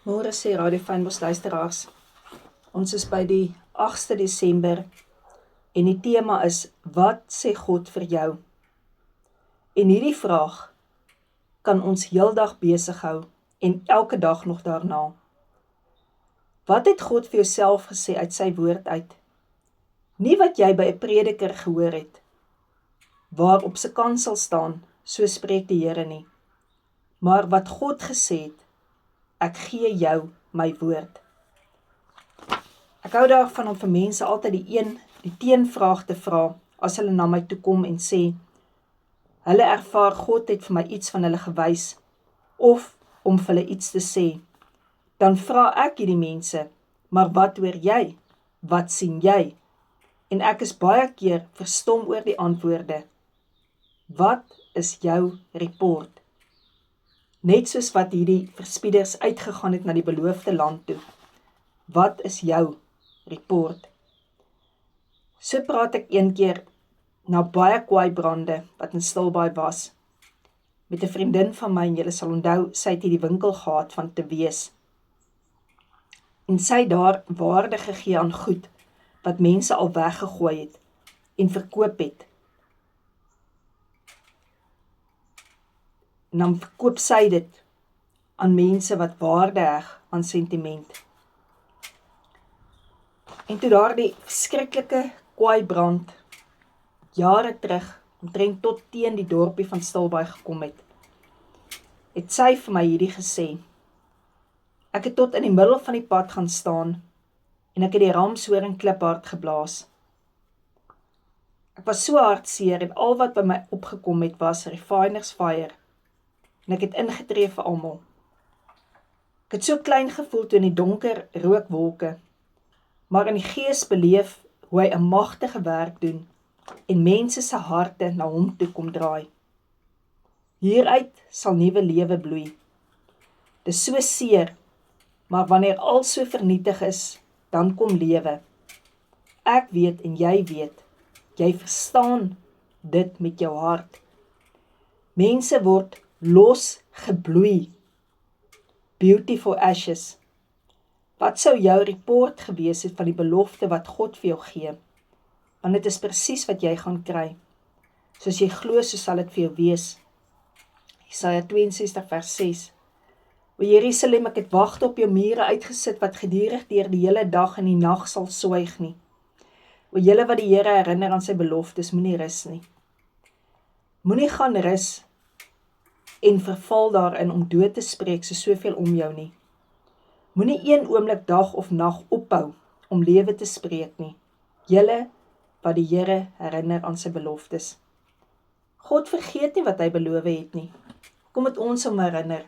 Môre sê Radio Fynbos luisteraars. Ons is by die 8de Desember en die tema is: wat sê God vir jou? En hierdie vraag kan ons heeldag besig hou en elke dag nog daarna. Wat het God vir jouself gesê uit sy woord uit? Nie wat jy by 'n prediker gehoor het, waar op sy kansel staan, so spreek die Here nie, maar wat God gesê het: ek gee jou my woord. Ek hou daarvan om vir mense altyd die teenvraag te vra, as hulle na my toe kom en sê, hulle ervaar God het vir my iets van hulle gewys, of om vir hulle iets te sê. Dan vra ek hierdie mense, maar wat hoor jy? Wat sien jy? En ek is baie keer verstom oor die antwoorde. Wat is jou report? Net soos wat hierdie verspieders uitgegaan het na die beloofde land toe. Wat is jou report? So praat ek een keer na baie kwaaibrande wat in Stilbaai was, met 'n vriendin van my, en julle sal onthou, sy het hierdie winkel gehad van te wees. En sy het daar waarde gegee aan goed, wat mense al weggegooi het, en verkoop het. En dan verkoop sy dit aan mense wat waarde heg aan sentiment. En toe daardie verskriklike kwaaibrand jare terug, omtrent tot teen die dorpie van Stilbaai gekom het sy vir my hierdie gesê. Ek het tot in die middel van die pad gaan staan en ek het die ramshoring kliphard geblaas. Ek was so hartseer en al wat by my opgekom het was refiners fire. En ek het ingetree vir almal. Ek het so klein gevoel toe in die donker rookwolke, maar in die gees beleef hoe hy 'n magtige werk doen en mense se harte na hom toe kom draai. Hieruit sal nuwe lewe bloei. Dis so seer, maar wanneer al so vernietig is, dan kom lewe. Ek weet en jy weet, jy verstaan dit met jou hart. Mense word los gebloei. Beauty for ashes. Wat sou jou report gewees het van die belofte wat God vir jou gee? Want dit is presies wat jy gaan kry. Soos jy glo, so sal dit vir jou wees. Jesaja 62 vers 6. O Jerusalem, ek het wagte op jou mure uitgesit, wat gedurig deur die hele dag en die nag sal swyg nie. O julle wat die Here herinner aan sy beloftes, moenie rus nie. Moenie gaan rus en verval daarin om dood te spreek so soveel om jou nie. Moenie een oomblik dag of nag ophou om lewe te spreek nie. Julle wat die Here herinner aan sy beloftes. God vergeet nie wat hy beloof het nie. Kom met ons om herinner,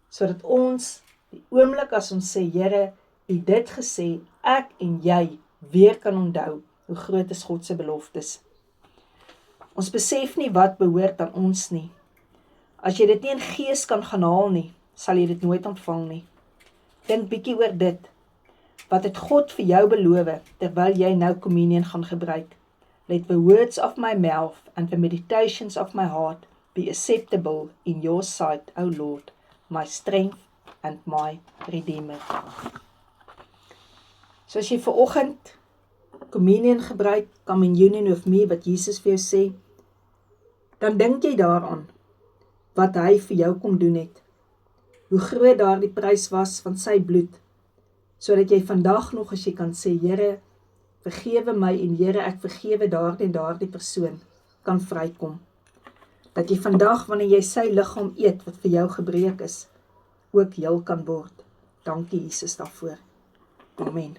sodat ons die oomblik as ons sê, Here, U dit gesê, ek en jy weer kan onthou hoe groot is God se beloftes. Ons besef nie wat behoort aan ons nie. As jy dit nie in gees kan gaan haal nie, sal jy dit nooit ontvang nie. Dink bietjie oor dit. Wat het God vir jou beloof, terwyl jy nou communion gaan gebruik? Let the words of my mouth and the meditations of my heart be acceptable in your sight, O Lord, my strength and my redeemer. So as jy vanoggend communion gebruik, come in union with me, wat Jesus vir jou sê, dan dink jy daaraan, wat hy vir jou kom doen het. Hoe groot daardie prys was van sy bloed, sodat jy vandag nog, as jy kan sê, Here, vergewe my, en Here, ek vergewe daardie persoon, kan vrykom. Dat jy vandag, wanneer jy sy liggaam eet, wat vir jou gebreek is, ook heel kan word. Dankie Jesus daarvoor. Amen.